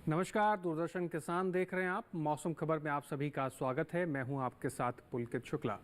नमस्कार, दूरदर्शन किसान देख रहे हैं आप। मौसम खबर में आप सभी का स्वागत है। मैं हूं आपके साथ पुलकित शुक्ला।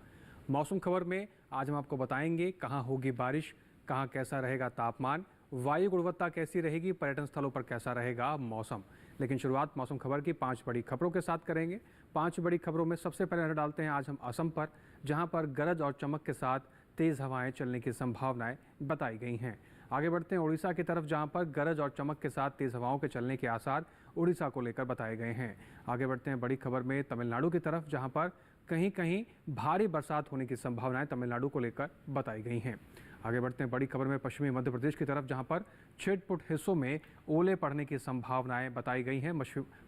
मौसम खबर में आज हम आपको बताएंगे कहां होगी बारिश, कहां कैसा रहेगा तापमान, वायु गुणवत्ता कैसी रहेगी, पर्यटन स्थलों पर कैसा रहेगा मौसम। लेकिन शुरुआत मौसम खबर की 5 बड़ी खबरों के साथ करेंगे। 5 बड़ी खबरों में सबसे पहले नजर डालते हैं आज हम असम पर, जहां पर गरज और चमक के साथ तेज हवाएं चलने की संभावनाएं बताई गई हैं। आगे बढ़ते हैं उड़ीसा की तरफ, जहां पर गरज और चमक के साथ तेज हवाओं के चलने के आसार उड़ीसा को लेकर बताए गए हैं। आगे बढ़ते हैं बड़ी खबर में तमिलनाडु की तरफ, जहां पर कहीं कहीं भारी बरसात होने की संभावनाएं तमिलनाडु को लेकर बताई गई हैं। आगे बढ़ते हैं बड़ी खबर में पश्चिमी मध्य प्रदेश की तरफ, जहां पर छिटपुट हिस्सों में ओले पड़ने की संभावनाएं बताई गई हैं।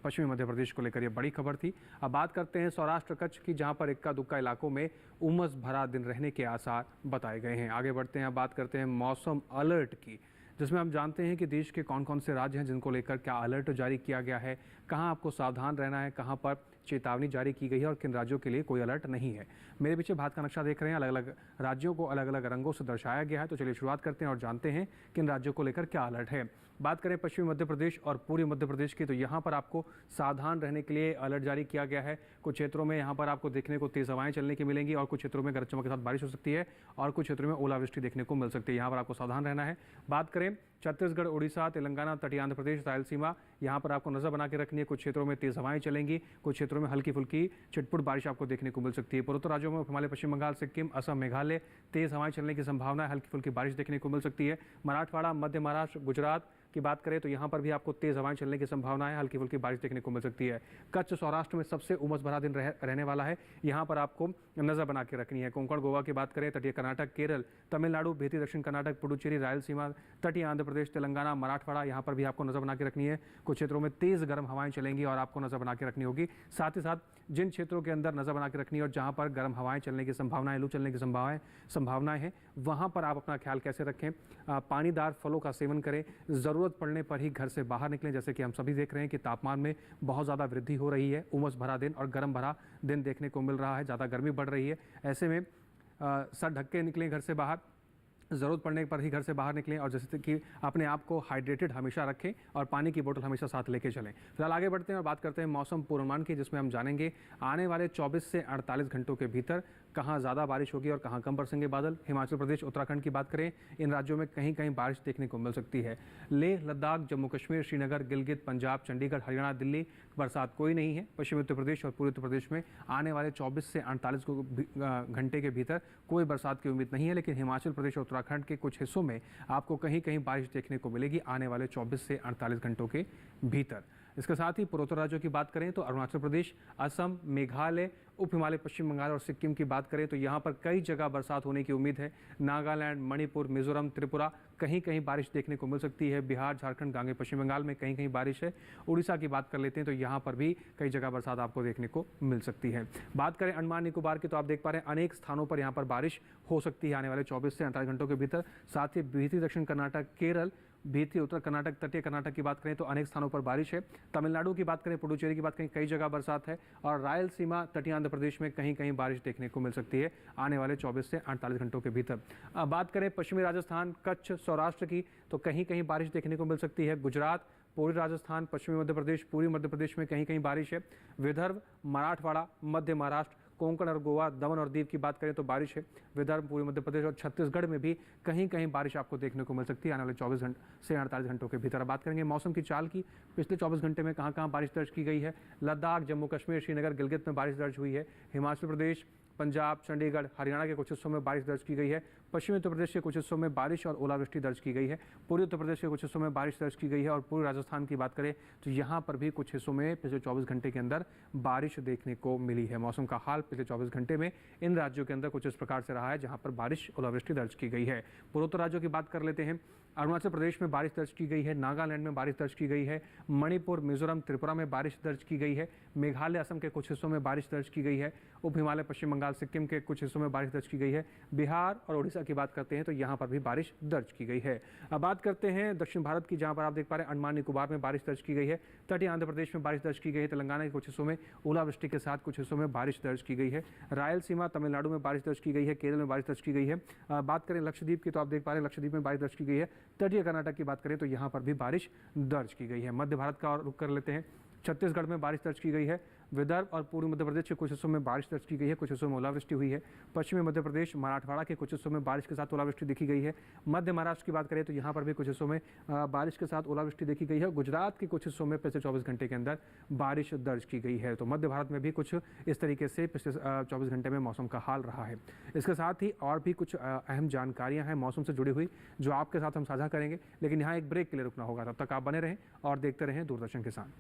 पश्चिमी मध्य प्रदेश को लेकर यह बड़ी खबर थी। अब बात करते हैं सौराष्ट्र कच्छ की, जहां पर इक्का दुक्का इलाकों में उमस भरा दिन रहने के आसार बताए गए हैं। आगे बढ़ते हैं, अब बात करते हैं मौसम अलर्ट की, जिसमें हम जानते हैं कि देश के कौन कौन से राज्य हैं जिनको लेकर क्या अलर्ट जारी किया गया है, कहां आपको सावधान रहना है, कहां पर चेतावनी जारी की गई है और किन राज्यों के लिए कोई अलर्ट नहीं है। मेरे पीछे भारत का नक्शा देख रहे हैं, अलग अलग राज्यों को अलग अलग रंगों से दर्शाया गया है। तो चलिए शुरुआत करते हैं और जानते हैं किन राज्यों को लेकर क्या अलर्ट है। बात करें पश्चिमी मध्य प्रदेश और पूर्वी मध्य प्रदेश की, तो यहाँ पर आपको सावधान रहने के लिए अलर्ट जारी किया गया है। कुछ क्षेत्रों में यहाँ पर आपको देखने को तेज हवाएं चलने की मिलेंगी और कुछ क्षेत्रों में गरज चमक के साथ बारिश हो सकती है और कुछ क्षेत्रों में ओलावृष्टि देखने को मिल सकती है। यहाँ पर आपको सावधान रहना है। बात करें छत्तीसगढ़, उड़ीसा, तेलंगाना, तटीय आंध्र प्रदेश, रायलसीमा, यहाँ पर आपको नजर बना के रखनी है। कुछ क्षेत्रों में तेज हवाएं चलेंगी, कुछ क्षेत्रों में हल्की फुल्की छिटपुट बारिश आपको देखने को मिल सकती है। पूर्वोत्तर राज्यों में हिमालय, पश्चिम बंगाल, सिक्किम, असम, मेघालय तेज हवाएं चलने की संभावना है, हल्की फुल्की बारिश देखने को मिल सकती है। मराठवाड़ा, मध्य महाराष्ट्र, गुजरात की बात करें तो यहाँ पर भी आपको तेज हवाएं चलने की संभावना है, हल्की फुल्की बारिश देखने को मिल सकती है। कच्छ, सौराष्ट्र में सबसे उमस भरा दिन रहने वाला है, यहाँ पर आपको नजर बना के रखनी है। कोंकण, गोवा की बात करें, तटीय कर्नाटक, केरल, तमिलनाडु, भेती दक्षिण कर्नाटक, पुडुचेरी, रायलसीमा, तटीय आंध्र प्रदेश, तेलंगाना, मराठवाड़ा, यहाँ पर भी आपको नजर बना के रखनी है। कुछ क्षेत्रों में तेज गर्म हवाएं चलेंगी और आपको नजर बना के रखनी होगी। साथ ही साथ जिन क्षेत्रों के अंदर नजर बना के रखनी है और जहाँ पर गर्म हवाएं चलने की संभावनाएं, लू चलने की संभावनाएं हैं, वहाँ पर आप अपना ख्याल कैसे रखें। पानीदार फलों का सेवन करें, जरूरत पड़ने पर ही घर से बाहर निकलें। जैसे कि हम सभी देख रहे हैं कि तापमान में बहुत ज़्यादा वृद्धि हो रही है, उमस भरा दिन और गर्म भरा दिन देखने को मिल रहा है, ज़्यादा गर्मी बढ़ रही है। ऐसे में सर ढक के निकलें घर से बाहर, ज़रूरत पड़ने पर ही घर से बाहर निकलें और जैसे कि अपने आप को हाइड्रेटेड हमेशा रखें और पानी की बोतल हमेशा साथ लेके चलें। फिलहाल आगे बढ़ते हैं और बात करते हैं मौसम पूर्वानुमान की, जिसमें हम जानेंगे आने वाले 24 से 48 घंटों के भीतर कहाँ ज़्यादा बारिश होगी और कहाँ कम बरसेंगे बादल। हिमाचल प्रदेश, उत्तराखंड की बात करें, इन राज्यों में कहीं कहीं बारिश देखने को मिल सकती है। लेह लद्दाख, जम्मू कश्मीर, श्रीनगर, गिलगित, पंजाब, चंडीगढ़, हरियाणा, दिल्ली बरसात कोई नहीं है। पश्चिमी उत्तर प्रदेश और पूर्वी उत्तर प्रदेश में आने वाले 24 से 48 घंटे के भीतर कोई बरसात की उम्मीद नहीं है। लेकिन हिमाचल प्रदेश और उत्तराखंड के कुछ हिस्सों में आपको कहीं कहीं बारिश देखने को मिलेगी आने वाले 24 से 48 घंटों के भीतर। इसके साथ ही पूर्वोत्तर राज्यों की बात करें तो अरुणाचल प्रदेश, असम, मेघालय, उप हिमालय, पश्चिम बंगाल और सिक्किम की बात करें तो यहाँ पर कई जगह बरसात होने की उम्मीद है। नागालैंड, मणिपुर, मिजोरम, त्रिपुरा कहीं कहीं बारिश देखने को मिल सकती है। बिहार, झारखंड, गांगे पश्चिम बंगाल में कहीं कहीं बारिश है। उड़ीसा की बात कर लेते हैं तो यहाँ पर भी कई जगह बरसात आपको देखने को मिल सकती है। बात करें अंडमान निकोबार की, तो आप देख पा रहे हैं अनेक स्थानों पर यहाँ पर बारिश हो सकती है आने वाले 24 से 48 घंटों के भीतर। साथ ही बीती दक्षिण कर्नाटक, केरल, बीती उत्तर कर्नाटक, तटीय कर्नाटक की बात करें तो अनेक स्थानों पर बारिश है। तमिलनाडु की बात करें, पुडुचेरी की बात करें, कई जगह बरसात है और रायलसीमा, तटीय आंध्र प्रदेश में कहीं कहीं बारिश देखने को मिल सकती है आने वाले 24 से 48 घंटों के भीतर। बात करें पश्चिमी राजस्थान, कच्छ, सौराष्ट्र की, तो कहीं कहीं बारिश देखने को मिल सकती है। गुजरात, पूर्वी राजस्थान, पश्चिमी मध्य प्रदेश, पूर्वी मध्य प्रदेश में कहीं कहीं बारिश है। विदर्भ, मराठवाड़ा, मध्य महाराष्ट्र, कोंकण और गोवा, दमन और दीव की बात करें तो बारिश है। विदर्भ, पूर्वी मध्य प्रदेश और छत्तीसगढ़ में भी कहीं कहीं बारिश आपको देखने को मिल सकती है आने वाले 24 से 48 घंटों के भीतर। बात करेंगे मौसम की चाल की, पिछले 24 घंटे में कहां कहां बारिश दर्ज की गई है। लद्दाख, जम्मू कश्मीर, श्रीनगर, गिलगित में बारिश दर्ज हुई है। हिमाचल प्रदेश, पंजाब, चंडीगढ़, हरियाणा के कुछ हिस्सों में बारिश दर्ज की गई है। पश्चिमी उत्तर प्रदेश के कुछ हिस्सों में बारिश और ओलावृष्टि दर्ज की गई है। पूर्वी उत्तर प्रदेश के कुछ हिस्सों में बारिश दर्ज की गई है और पूर्वी राजस्थान की बात करें तो यहाँ पर भी कुछ हिस्सों में पिछले 24 घंटे के अंदर बारिश देखने को मिली है। मौसम का हाल पिछले 24 घंटे में इन राज्यों के अंदर कुछ इस प्रकार से रहा है, जहाँ पर बारिश ओलावृष्टि दर्ज की गई है। पूर्वोत्तर राज्यों की बात कर लेते हैं। अरुणाचल प्रदेश में बारिश दर्ज की गई है, नागालैंड में बारिश दर्ज की गई है, मणिपुर, मिजोरम, त्रिपुरा में बारिश दर्ज की गई है, मेघालय, असम के कुछ हिस्सों में बारिश दर्ज की गई है, उप हिमालय, पश्चिम बंगाल, सिक्किम के कुछ हिस्सों में बारिश दर्ज की गई है, बिहार और उड़ीसा की बात करते हैं तो यहाँ पर भी बारिश दर्ज की गई है। अब बात करते हैं दक्षिण भारत की, जहाँ पर आप देख पा रहे हैं अंडमान निकोबार में बारिश दर्ज की गई है, तटीय आंध्र प्रदेश में बारिश दर्ज की गई है, तेलंगाना के कुछ हिस्सों में ओलावृष्टि के साथ कुछ हिस्सों में बारिश दर्ज की गई है, रायलसीमा तमिलनाडु में बारिश दर्ज की गई है, केरल में बारिश दर्ज की गई है। बात करें लक्षद्वीप की तो आप देख पा रहे हैं लक्षद्वीप में बारिश दर्ज की गई है। तटीय कर्नाटक की बात करें तो यहाँ पर भी बारिश दर्ज की गई है। मध्य भारत का रुख कर लेते हैं, छत्तीसगढ़ में बारिश दर्ज की गई है, विदर्भ और पूर्वी मध्य प्रदेश के कुछ हिस्सों में बारिश दर्ज की गई है, कुछ हिस्सों में ओलावृष्टि हुई है। पश्चिमी मध्य प्रदेश, मराठवाड़ा के कुछ हिस्सों में बारिश के साथ ओलावृष्टि देखी गई है। मध्य महाराष्ट्र की बात करें तो यहाँ पर भी कुछ हिस्सों में बारिश के साथ ओलावृष्टि देखी गई है। गुजरात के कुछ हिस्सों में पिछले 24 घंटे के अंदर बारिश दर्ज की गई है। तो मध्य भारत में भी कुछ इस तरीके से पिछले 24 घंटे में मौसम का हाल रहा है। इसके साथ ही और भी कुछ अहम जानकारियाँ हैं मौसम से जुड़ी हुई जो आपके साथ हम साझा करेंगे, लेकिन यहाँ एक ब्रेक के लिए रुकना होगा। तब तक आप बने रहें और देखते रहें दूरदर्शन किसान।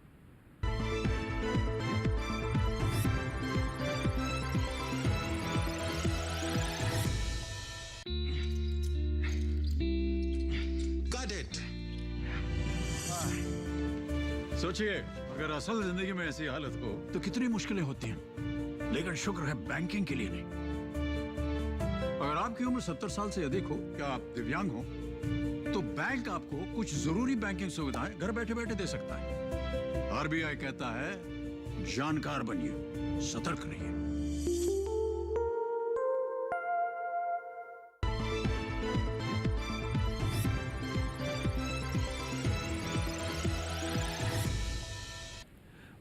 सोचिए, अगर असल जिंदगी में ऐसी हालत हो तो कितनी मुश्किलें होती हैं, लेकिन शुक्र है बैंकिंग के लिए नहीं। अगर आपकी उम्र 70 साल से अधिक हो या आप दिव्यांग हो तो बैंक आपको कुछ जरूरी बैंकिंग सुविधाएं घर बैठे बैठे दे सकता है। आरबीआई कहता है जानकार बनिए, सतर्क रहिए।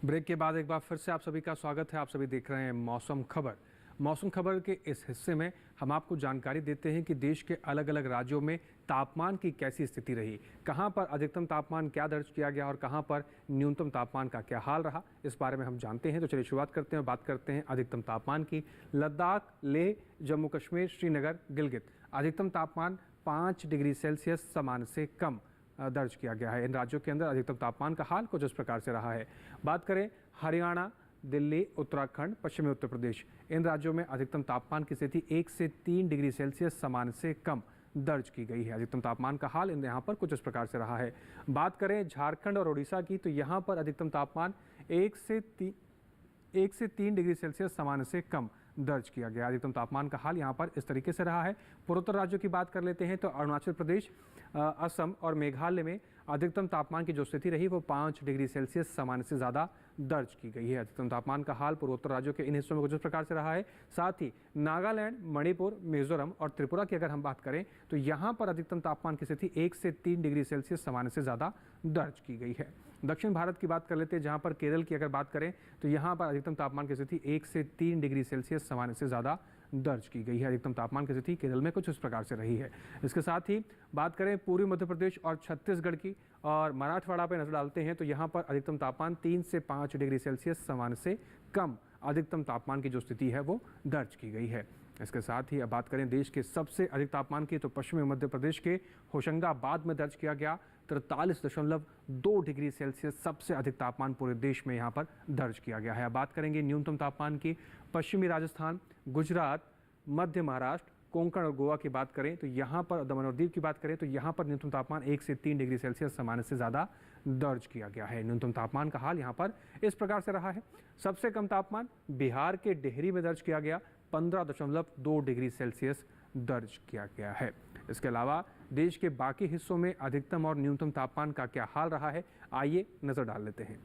ब्रेक के बाद एक बार फिर से आप सभी का स्वागत है। आप सभी देख रहे हैं मौसम खबर। मौसम खबर के इस हिस्से में हम आपको जानकारी देते हैं कि देश के अलग अलग राज्यों में तापमान की कैसी स्थिति रही, कहां पर अधिकतम तापमान क्या दर्ज किया गया और कहां पर न्यूनतम तापमान का क्या हाल रहा, इस बारे में हम जानते हैं। तो चलिए शुरुआत करते हैं, बात करते हैं अधिकतम तापमान की। लद्दाख, लेह, जम्मू कश्मीर, श्रीनगर, गिलगित अधिकतम तापमान 5 डिग्री सेल्सियस सामान्य से कम दर्ज किया गया है। इन राज्यों के अंदर अधिकतम तापमान का हाल कुछ इस प्रकार से रहा है। बात करें हरियाणा, दिल्ली, उत्तराखंड, पश्चिमी उत्तर प्रदेश, इन राज्यों में अधिकतम तापमान की स्थिति 1 से 3 डिग्री सेल्सियस सामान्य से कम दर्ज की गई है। अधिकतम तापमान का हाल यहाँ पर कुछ इस प्रकार से रहा है। बात करें झारखंड और उड़ीसा की तो यहाँ पर अधिकतम तापमान 1 से 3 डिग्री सेल्सियस सामान्य से कम दर्ज किया गया। अधिकतम तापमान का हाल यहाँ पर इस तरीके से रहा है। पूर्वोत्तर राज्यों की बात कर लेते हैं तो अरुणाचल प्रदेश, असम और मेघालय में अधिकतम तापमान की जो स्थिति रही वो 5 डिग्री सेल्सियस सामान्य से ज़्यादा दर्ज की गई है। अधिकतम तापमान का हाल पूर्वोत्तर राज्यों के इन हिस्सों में कुछ इस प्रकार से रहा है। साथ ही नागालैंड, मणिपुर, मिजोरम और त्रिपुरा की अगर हम बात करें तो यहाँ पर अधिकतम तापमान की स्थिति 1 से 3 डिग्री सेल्सियस सामान्य से ज़्यादा दर्ज की गई है। दक्षिण भारत की बात कर लेते हैं, जहाँ पर केरल की अगर बात करें तो यहाँ पर अधिकतम तापमान की स्थिति 1 से 3 डिग्री सेल्सियस सामान्य से ज़्यादा दर्ज की गई है। अधिकतम तापमान की स्थिति केरल में कुछ इस प्रकार से रही है। इसके साथ ही बात करें पूर्वी मध्य प्रदेश और छत्तीसगढ़ की और मराठवाड़ा पर नजर डालते हैं तो यहाँ पर अधिकतम तापमान 3 से 5 डिग्री सेल्सियस सामान्य से कम अधिकतम तापमान की जो स्थिति है वो दर्ज की गई है। इसके साथ ही अब बात करें देश के सबसे अधिक तापमान की तो पश्चिमी मध्य प्रदेश के होशंगाबाद में दर्ज किया गया 43.2 डिग्री सेल्सियस सबसे अधिक तापमान पूरे देश में यहाँ पर दर्ज किया गया है। अब बात करेंगे न्यूनतम तापमान की। पश्चिमी राजस्थान, गुजरात, मध्य महाराष्ट्र, कोंकण और गोवा की बात करें तो यहाँ पर, दमन और दीव की बात करें तो यहाँ पर न्यूनतम तापमान 1 से 3 डिग्री सेल्सियस सामान्य से ज़्यादा दर्ज किया गया है। न्यूनतम तापमान का हाल यहाँ पर इस प्रकार से रहा है। सबसे कम तापमान बिहार के डेहरी में दर्ज किया गया, 15.2 डिग्री सेल्सियस दर्ज किया गया है। इसके अलावा देश के बाकी हिस्सों में अधिकतम और न्यूनतम तापमान का क्या हाल रहा है, आइए नजर डाल लेते हैं।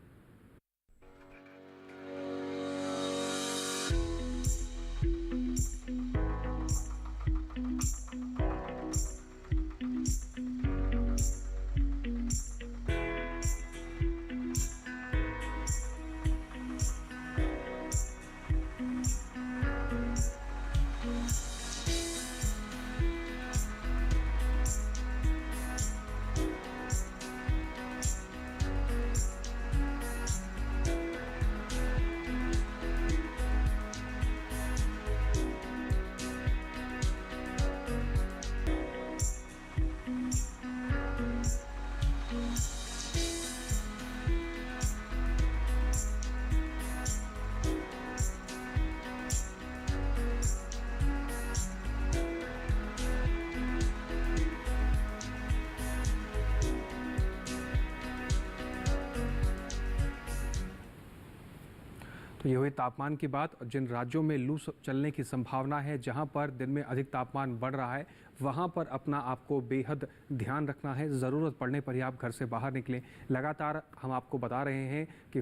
तो ये हुई तापमान की बात। और जिन राज्यों में लू चलने की संभावना है, जहां पर दिन में अधिक तापमान बढ़ रहा है, वहां पर अपना आपको बेहद ध्यान रखना है। ज़रूरत पड़ने पर ही आप घर से बाहर निकलें। लगातार हम आपको बता रहे हैं कि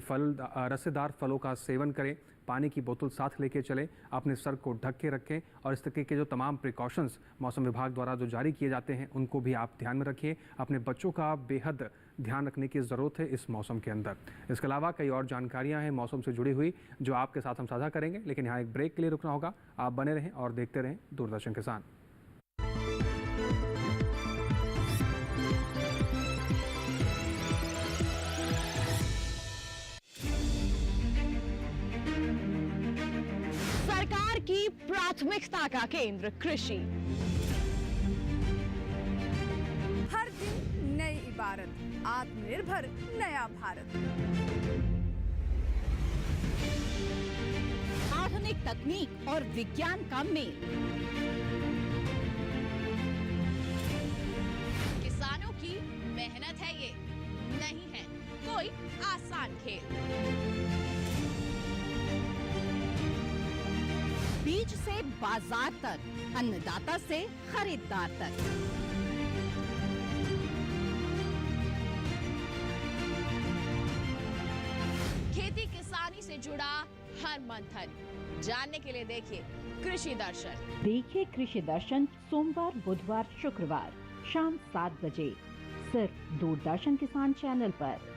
रसेदार फलों का सेवन करें, पानी की बोतल साथ लेके चलें, अपने सर को ढक के रखें और इस तरीके के जो तमाम प्रिकॉशंस मौसम विभाग द्वारा जो जारी किए जाते हैं उनको भी आप ध्यान में रखिए। अपने बच्चों का बेहद ध्यान रखने की ज़रूरत है इस मौसम के अंदर। इसके अलावा कई और जानकारियां हैं मौसम से जुड़ी हुई जो आपके साथ हम साझा करेंगे, लेकिन यहाँ एक ब्रेक के लिए रुकना होगा। आप बने रहें और देखते रहें दूरदर्शन किसान। सरकार की प्राथमिकता का केंद्र कृषि। हर दिन नई इबारत, आत्मनिर्भर नया भारत। आधुनिक तकनीक और विज्ञान का मेल। किसानों की मेहनत है ये, नहीं है कोई आसान खेल। बीज से बाजार तक, अन्नदाता से खरीदार तक। खेती किसानी से जुड़ा हर मंथन जानने के लिए देखिए कृषि दर्शन। देखिए कृषि दर्शन सोमवार, बुधवार, शुक्रवार शाम 7 बजे सिर्फ दूरदर्शन किसान चैनल पर।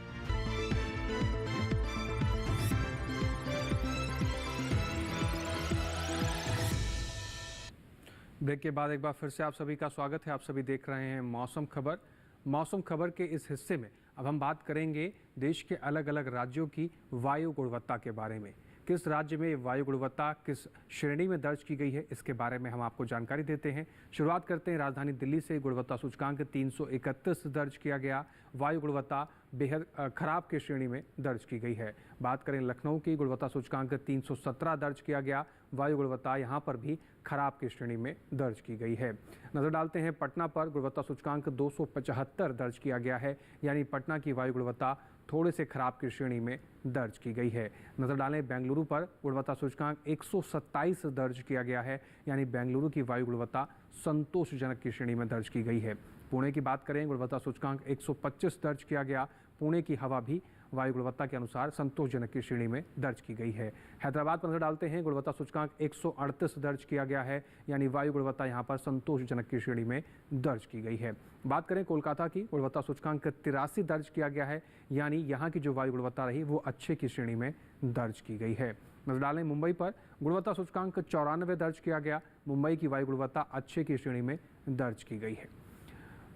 ब्रेक के बाद एक बार फिर से आप सभी का स्वागत है। आप सभी देख रहे हैं मौसम खबर। मौसम खबर के इस हिस्से में अब हम बात करेंगे देश के अलग अलग राज्यों की वायु गुणवत्ता के बारे में। किस राज्य में वायु गुणवत्ता किस श्रेणी में दर्ज की गई है, इसके बारे में हम आपको जानकारी देते हैं। शुरुआत करते हैं राजधानी दिल्ली से। गुणवत्ता सूचकांक 331 दर्ज किया गया। वायु गुणवत्ता बेहद खराब की श्रेणी में दर्ज की गई है। बात करें लखनऊ की, गुणवत्ता सूचकांक 317 दर्ज किया गया। वायु गुणवत्ता यहाँ पर भी खराब की श्रेणी में दर्ज की गई है। नजर डालते हैं पटना पर। गुणवत्ता सूचकांक 275 दर्ज किया गया है, यानी पटना की वायु गुणवत्ता थोड़े से खराब की श्रेणी में दर्ज की गई है। नजर डालें बेंगलुरु पर। गुणवत्ता सूचकांक 127 दर्ज किया गया है, यानी बेंगलुरु की वायु गुणवत्ता संतोषजनक की श्रेणी में दर्ज की गई है। पुणे की बात करें, गुणवत्ता सूचकांक 125 दर्ज किया गया। पुणे की हवा भी वायु गुणवत्ता के अनुसार संतोषजनक की श्रेणी में दर्ज की गई है। हैदराबाद पर नजर डालते हैं। गुणवत्ता सूचकांक 138 दर्ज किया गया है, यानी वायु गुणवत्ता यहाँ पर संतोषजनक की श्रेणी में दर्ज की गई है। बात करें कोलकाता की, गुणवत्ता सूचकांक 83 दर्ज किया गया है, यानी यहाँ की जो वायु गुणवत्ता रही वो अच्छे की श्रेणी में दर्ज की गई है। नजर डालें मुंबई पर। गुणवत्ता सूचकांक 94 दर्ज किया गया। मुंबई की वायु गुणवत्ता अच्छे की श्रेणी में दर्ज की गई है।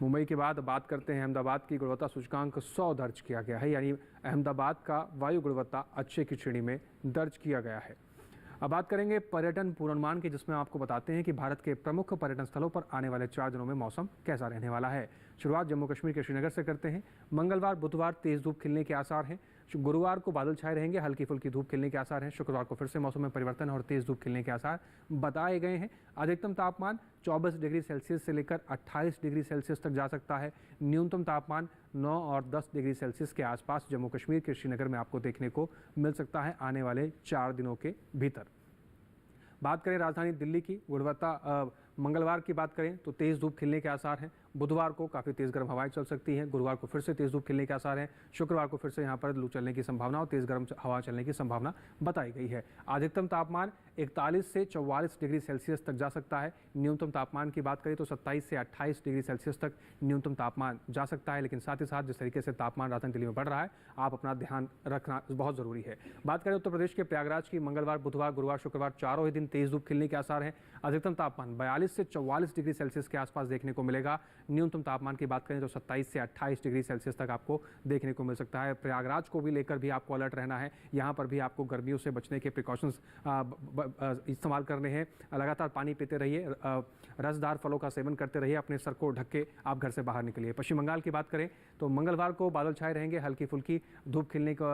मुंबई के बाद बात करते हैं अहमदाबाद की। गुणवत्ता सूचकांक 100 दर्ज किया गया है, यानी अहमदाबाद का वायु गुणवत्ता अच्छे की श्रेणी में दर्ज किया गया है। अब बात करेंगे पर्यटन पूर्वानुमान की, जिसमें आपको बताते हैं कि भारत के प्रमुख पर्यटन स्थलों पर आने वाले 4 दिनों में मौसम कैसा रहने वाला है। शुरुआत जम्मू कश्मीर के श्रीनगर से करते हैं। मंगलवार बुधवार तेज धूप खिलने के आसार हैं। गुरुवार को बादल छाए रहेंगे, हल्की फुल्की धूप खिलने के आसार हैं। शुक्रवार को फिर से मौसम में परिवर्तन और तेज धूप खिलने के आसार बताए गए हैं। अधिकतम तापमान 24 डिग्री सेल्सियस से लेकर 28 डिग्री सेल्सियस तक जा सकता है। न्यूनतम तापमान 9 और 10 डिग्री सेल्सियस के आसपास जम्मू कश्मीर के श्रीनगर में आपको देखने को मिल सकता है आने वाले 4 दिनों के भीतर। बात करें राजधानी दिल्ली की, गुणवत्ता मंगलवार की बात करें तो तेज धूप खिलने के आसार हैं। बुधवार को काफ़ी तेज़ गर्म हवाएं चल सकती हैं। गुरुवार को फिर से तेज़ धूप खिलने के आसार हैं। शुक्रवार को फिर से यहाँ पर लू चलने की संभावना और तेज़ गर्म हवा चलने की संभावना बताई गई है। अधिकतम तापमान 41 से 44 डिग्री सेल्सियस तक जा सकता है। न्यूनतम तापमान की बात करें तो 27 से 28 डिग्री सेल्सियस तक न्यूनतम तापमान जा सकता है। लेकिन साथ ही साथ जिस तरीके से तापमान राजधानी दिल्ली में बढ़ रहा है, आप अपना ध्यान रखना बहुत ज़रूरी है। बात करें उत्तर प्रदेश के प्रयागराज की, मंगलवार बुधवार गुरुवार शुक्रवार चारों ही दिन तेज़ धूप खिलने के आसार हैं। अधिकतम तापमान 42 से 44 डिग्री सेल्सियस के आसपास देखने को मिलेगा। न्यूनतम तापमान की बात करें तो 27 से 28 डिग्री सेल्सियस तक आपको देखने को मिल सकता है। प्रयागराज को भी लेकर भी आपको अलर्ट रहना है। यहाँ पर भी आपको गर्मियों से बचने के प्रिकॉशंस इस्तेमाल करने हैं। लगातार पानी पीते रहिए, रसदार फलों का सेवन करते रहिए, अपने सर को ढक के आप घर से बाहर निकलिए। पश्चिम बंगाल की बात करें तो मंगलवार को बादल छाए रहेंगे, हल्की फुल्की धूप खिलने का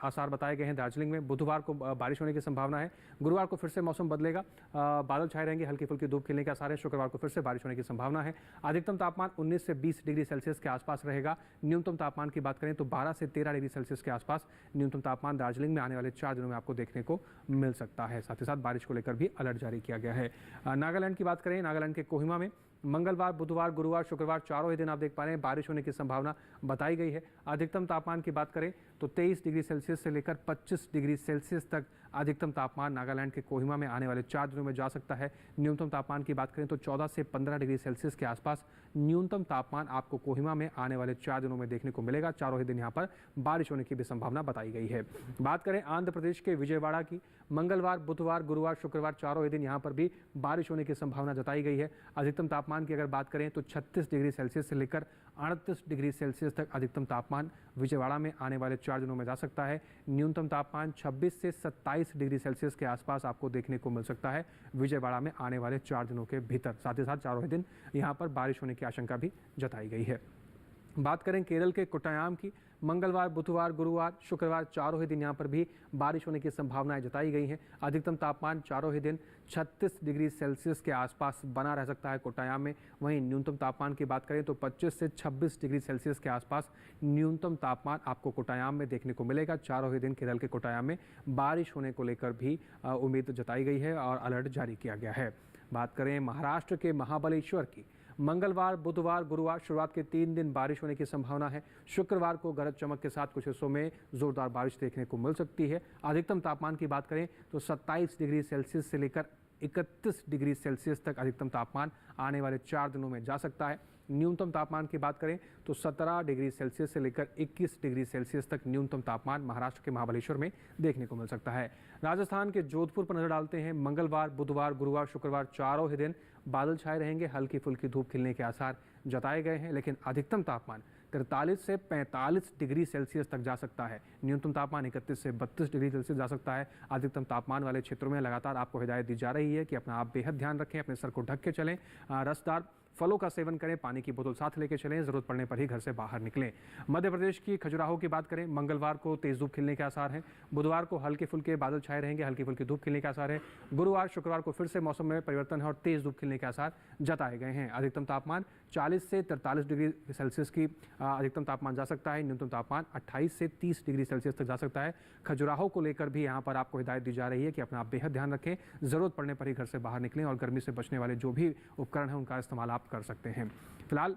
आसार बताए गए हैं दार्जिलिंग में। बुधवार को बारिश होने की संभावना है। गुरुवार को फिर से मौसम बदलेगा, बादल छाए रहेंगे, हल्की फुल्की धूप खिलने के आसार है, शुक्रवार को फिर से बारिश होने की संभावना है। अधिकतम तापमान 19 से 20 डिग्री सेल्सियस के आसपास रहेगा। न्यूनतम तापमान की बात करें तो 12 से 13 डिग्री सेल्सियस के आसपास न्यूनतम तापमान दार्जिलिंग में आने वाले 4 दिनों में आपको देखने को मिल सकता है। साथ ही साथ बारिश को लेकर भी अलर्ट जारी किया गया है। नागालैंड की बात करें, नागालैंड के कोहिमा में मंगलवार, बुधवार, गुरुवार, शुक्रवार चारों ही दिन आप देख पा रहे हैं बारिश होने की संभावना बताई गई है। अधिकतम तापमान की बात करें तो 23 डिग्री सेल्सियस से लेकर 25 डिग्री सेल्सियस तक अधिकतम तापमान नागालैंड के कोहिमा में आने वाले 4 दिनों में जा सकता है। न्यूनतम तापमान की बात करें तो 14 से 15 डिग्री सेल्सियस के आसपास न्यूनतम तापमान आपको कोहिमा में आने वाले 4 दिनों में देखने को मिलेगा। चारों ही दिन यहाँ पर बारिश होने की भी संभावना बताई गई है। बात करें आंध्र प्रदेश के विजयवाड़ा की, मंगलवार, बुधवार, गुरुवार, शुक्रवार चारों ही दिन यहाँ पर भी बारिश होने की संभावना जताई गई है। अधिकतम तापमान की अगर बात करें तो 36 डिग्री सेल्सियस से लेकर 38 डिग्री सेल्सियस तक अधिकतम तापमान विजयवाड़ा में आने वाले 4 दिनों में जा सकता है। न्यूनतम तापमान 26 से 27 डिग्री सेल्सियस के आसपास आपको देखने को मिल सकता है विजयवाड़ा में आने वाले 4 दिनों के भीतर। साथ ही साथ चारों ही दिन यहाँ पर बारिश होने की आशंका भी जताई गई है। बात करें केरल के कोट्टायाम की, मंगलवार, बुधवार, गुरुवार, शुक्रवार चारों ही दिन यहाँ पर भी बारिश होने की संभावनाएं जताई गई हैं। अधिकतम तापमान चारों ही दिन 36 डिग्री सेल्सियस के आसपास बना रह सकता है कोट्टायाम में। वहीं न्यूनतम तापमान की बात करें तो 25 से 26 डिग्री सेल्सियस के आसपास न्यूनतम तापमान आपको कोट्टायाम में देखने को मिलेगा। चारों ही दिन केरल के कोट्टायाम में बारिश होने को लेकर भी उम्मीद जताई गई है और अलर्ट जारी किया गया है। बात करें महाराष्ट्र के महाबलेश्वर की, मंगलवार, बुधवार, गुरुवार शुरुआत के 3 दिन बारिश होने की संभावना है। शुक्रवार को गरज चमक के साथ कुछ हिस्सों में जोरदार बारिश देखने को मिल सकती है। अधिकतम तापमान की बात करें तो 27 डिग्री सेल्सियस से लेकर 31 डिग्री सेल्सियस तक अधिकतम तापमान आने वाले 4 दिनों में जा सकता है। न्यूनतम तापमान की बात करें तो 17 डिग्री सेल्सियस से लेकर 21 डिग्री सेल्सियस तक न्यूनतम तापमान महाराष्ट्र के महाबलेश्वर में देखने को मिल सकता है। राजस्थान के जोधपुर पर नजर डालते हैं, मंगलवार, बुधवार, गुरुवार, शुक्रवार चारों ही दिन बादल छाए रहेंगे, हल्की फुल्की धूप खिलने के आसार जताए गए हैं, लेकिन अधिकतम तापमान 43 से 45 डिग्री सेल्सियस तक जा सकता है। न्यूनतम तापमान 31 से 32 डिग्री सेल्सियस जा सकता है। अधिकतम तापमान वाले क्षेत्रों में लगातार आपको हिदायत दी जा रही है कि अपना आप बेहद ध्यान रखें, अपने सर को ढक के चलें, रसदार फलों का सेवन करें, पानी की बोतल साथ लेके चलें, जरूरत पड़ने पर ही घर से बाहर निकलें। मध्य प्रदेश की खजुराहो की बात करें, मंगलवार को तेज धूप खिलने के आसार हैं, बुधवार को हल्के फुल्के बादल छाए रहेंगे, हल्की फुल्की धूप खिलने के आसार है। गुरुवार, शुक्रवार को फिर से मौसम में परिवर्तन है और तेज धूप खिलने के आसार जताए गए हैं। अधिकतम तापमान 40 से 43 डिग्री सेल्सियस की अधिकतम तापमान जा सकता है। न्यूनतम तापमान 28 से 30 डिग्री सेल्सियस तक जा सकता है। खजुराहो को लेकर भी यहाँ पर आपको हिदायत दी जा रही है कि अपना आप बेहद ध्यान रखें, जरूरत पड़ने पर ही घर से बाहर निकलें और गर्मी से बचने वाले जो भी उपकरण हैं उनका इस्तेमाल आप कर सकते हैं। फिलहाल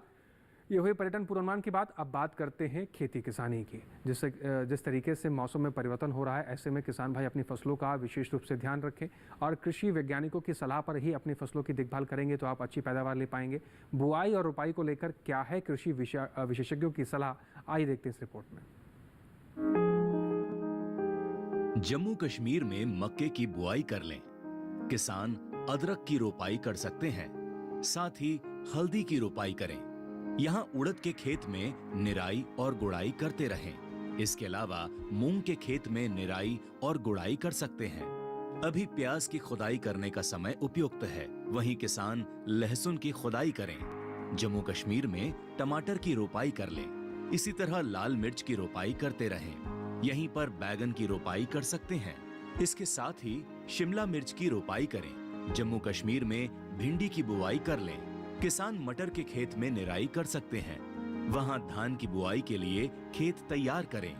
ये हुई पर्यटन पूर्वानुमान की बात। अब बात करते हैं खेती किसानी की। जिस तरीके से मौसम में परिवर्तन हो रहा है, ऐसे में किसान भाई अपनी फसलों का विशेष रूप से ध्यान रखें और कृषि वैज्ञानिकों की सलाह पर ही अपनी फसलों की देखभाल करेंगे तो आप अच्छी पैदावार ले पाएंगे। बुआई और रोपाई को लेकर क्या है कृषि विशेषज्ञों की सलाह, आइए देखते हैं इस रिपोर्ट में। जम्मू कश्मीर में मक्के की बुआई कर लें, किसान अदरक की रोपाई कर सकते हैं, साथ ही हल्दी की रोपाई करें। यहाँ उड़द के खेत में निराई और गुड़ाई करते रहें। इसके अलावा मूंग के खेत में निराई और गुड़ाई कर सकते हैं। अभी प्याज की खुदाई करने का समय उपयुक्त है, वहीं किसान लहसुन की खुदाई करें। जम्मू कश्मीर में टमाटर की रोपाई कर लें। इसी तरह लाल मिर्च की रोपाई करते रहें। यहीं पर बैगन की रोपाई कर सकते हैं। इसके साथ ही शिमला मिर्च की रोपाई करें। जम्मू कश्मीर में भिंडी की बुआई कर लें। किसान मटर के खेत में निराई कर सकते हैं। वहां धान की बुआई के लिए खेत तैयार करें।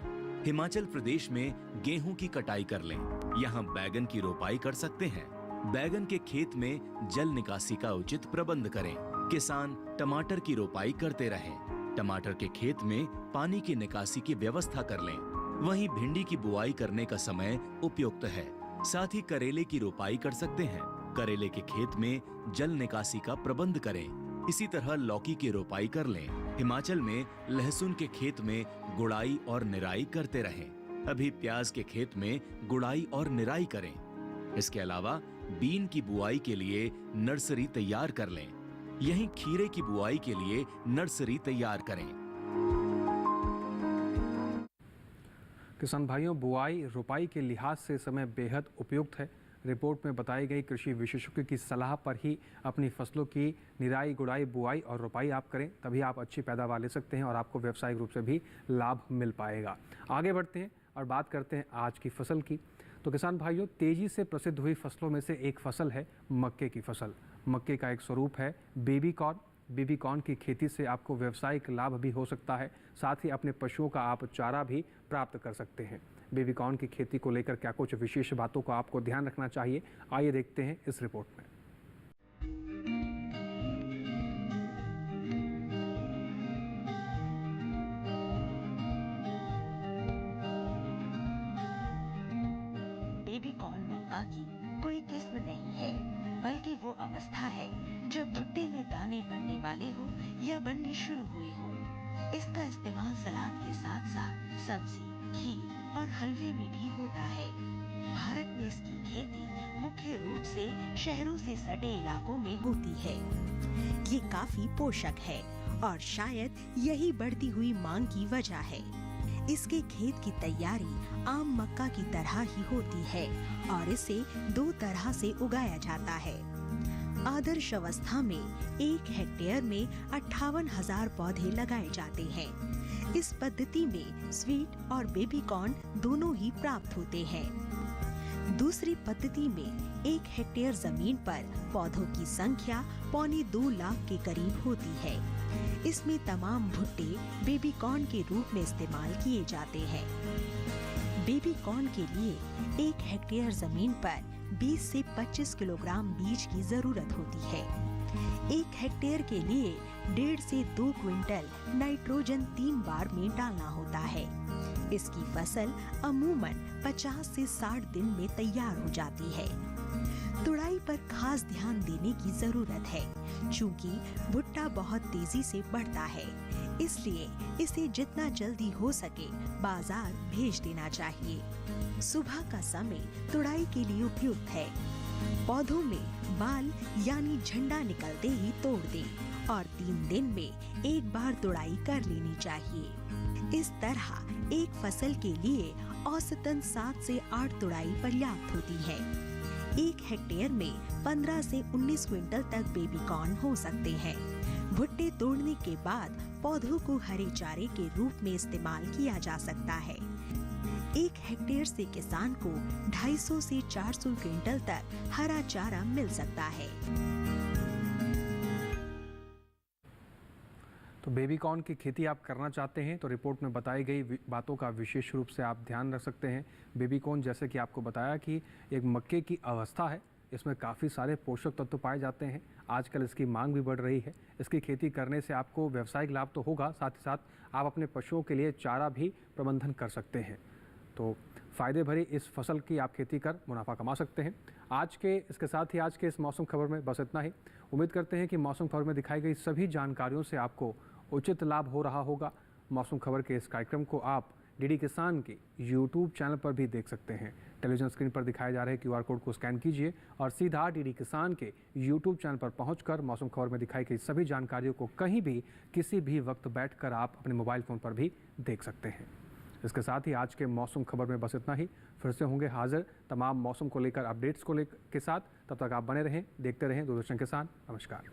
हिमाचल प्रदेश में गेहूं की कटाई कर लें। यहां बैगन की रोपाई कर सकते हैं। बैगन के खेत में जल निकासी का उचित प्रबंध करें। किसान टमाटर की रोपाई करते रहें। टमाटर के खेत में पानी की निकासी की व्यवस्था कर लें। वहीं भिंडी की बुआई करने का समय उपयुक्त है। साथ ही करेले की रोपाई कर सकते हैं। करेले के खेत में जल निकासी का प्रबंध करें। इसी तरह लौकी की रोपाई कर लें। हिमाचल में लहसुन के खेत में गुड़ाई और निराई करते रहें। अभी प्याज के खेत में गुड़ाई और निराई करें। इसके अलावा बीन की बुआई के लिए नर्सरी तैयार कर लें। यहीं खीरे की बुआई के लिए नर्सरी तैयार करें। किसान भाइयों, बुआई रोपाई के लिहाज से समय बेहद उपयुक्त है। रिपोर्ट में बताई गई कृषि विशेषज्ञों की सलाह पर ही अपनी फसलों की निराई, गुड़ाई, बुआई और रोपाई आप करें, तभी आप अच्छी पैदावार ले सकते हैं और आपको व्यावसायिक रूप से भी लाभ मिल पाएगा। आगे बढ़ते हैं और बात करते हैं आज की फसल की। तो किसान भाइयों, तेजी से प्रसिद्ध हुई फसलों में से एक फसल है मक्के की फसल। मक्के का एक स्वरूप है बेबी कॉर्न। बेबी कॉर्न की खेती से आपको व्यावसायिक लाभ भी हो सकता है, साथ ही अपने पशुओं का आप चारा भी प्राप्त कर सकते हैं। बेबी कॉर्न की खेती को लेकर क्या कुछ विशेष बातों का आपको ध्यान रखना चाहिए, आइए देखते हैं इस रिपोर्ट में। बेबी कॉर्न मक्का की कोई किस्म नहीं है, बल्कि वो अवस्था है जब भुट्टे में दाने बनने वाले हो या बनने शुरू हुए हो। इसका इस्तेमाल सलाद के साथ साथ सब्जी, खीर और हलवे में भी होता है। भारत में इसकी खेती मुख्य रूप से शहरों से सटे इलाकों में होती है। ये काफी पोषक है और शायद यही बढ़ती हुई मांग की वजह है। इसके खेत की तैयारी आम मक्का की तरह ही होती है और इसे 2 तरह से उगाया जाता है। आदर्श अवस्था में 1 हेक्टेयर में 58,000 पौधे लगाए जाते हैं। इस पद्धति में स्वीट और बेबी कॉर्न दोनों ही प्राप्त होते हैं। दूसरी पद्धति में 1 हेक्टेयर जमीन पर पौधों की संख्या 2.25 लाख के करीब होती है। इसमें तमाम भुट्टे बेबी कॉर्न के रूप में इस्तेमाल किए जाते हैं। बेबी कॉर्न के लिए 1 हेक्टेयर जमीन पर 20 से 25 किलोग्राम बीज की जरूरत होती है। 1 हेक्टेयर के लिए 1.5 से 2 क्विंटल नाइट्रोजन 3 बार में डालना होता है। इसकी फसल अमूमन 50 से 60 दिन में तैयार हो जाती है। तुड़ाई पर खास ध्यान देने की जरूरत है, चूंकि भुट्टा बहुत तेजी से बढ़ता है, इसलिए इसे जितना जल्दी हो सके बाजार भेज देना चाहिए। सुबह का समय तुड़ाई के लिए उपयुक्त है। पौधों में बाल यानी झंडा निकलते ही तोड़ दें और 3 दिन में 1 बार तुड़ाई कर लेनी चाहिए। इस तरह एक फसल के लिए औसतन 7 से 8 तुड़ाई पर्याप्त होती है। 1 हेक्टेयर में 15 से 19 क्विंटल तक बेबी कॉर्न हो सकते हैं। भुट्टे तोड़ने के बाद पौधों को हरे चारे के रूप में इस्तेमाल किया जा सकता है। 1 हेक्टेयर से किसान को 250 से 400 क्विंटल तक हरा चारा मिल सकता है। तो बेबी कॉर्न की खेती आप करना चाहते हैं तो रिपोर्ट में बताई गई बातों का विशेष रूप से आप ध्यान रख सकते हैं। बेबी कॉर्न, जैसे कि आपको बताया कि एक मक्के की अवस्था है, इसमें काफ़ी सारे पोषक तत्व पाए जाते हैं। आजकल इसकी मांग भी बढ़ रही है। इसकी खेती करने से आपको व्यावसायिक लाभ तो होगा, साथ ही साथ आप अपने पशुओं के लिए चारा भी प्रबंधन कर सकते हैं। तो फ़ायदे भरी इस फसल की आप खेती कर मुनाफा कमा सकते हैं। इसके साथ ही आज के इस मौसम खबर में बस इतना ही। उम्मीद करते हैं कि मौसम खबर में दिखाई गई सभी जानकारियों से आपको उचित लाभ हो रहा होगा। मौसम खबर के इस कार्यक्रम को आप डीडी किसान के यूट्यूब चैनल पर भी देख सकते हैं। टेलीविजन स्क्रीन पर दिखाए जा रहे QR कोड को स्कैन कीजिए और सीधा डीडी किसान के यूट्यूब चैनल पर पहुंचकर मौसम खबर में दिखाई गई सभी जानकारियों को कहीं भी किसी भी वक्त बैठकर आप अपने मोबाइल फ़ोन पर भी देख सकते हैं। इसके साथ ही आज के मौसम खबर में बस इतना ही। फिर से होंगे हाजिर तमाम मौसम को लेकर अपडेट्स के साथ। तब तक आप बने रहें, देखते रहें दूरदर्शन किसान। नमस्कार।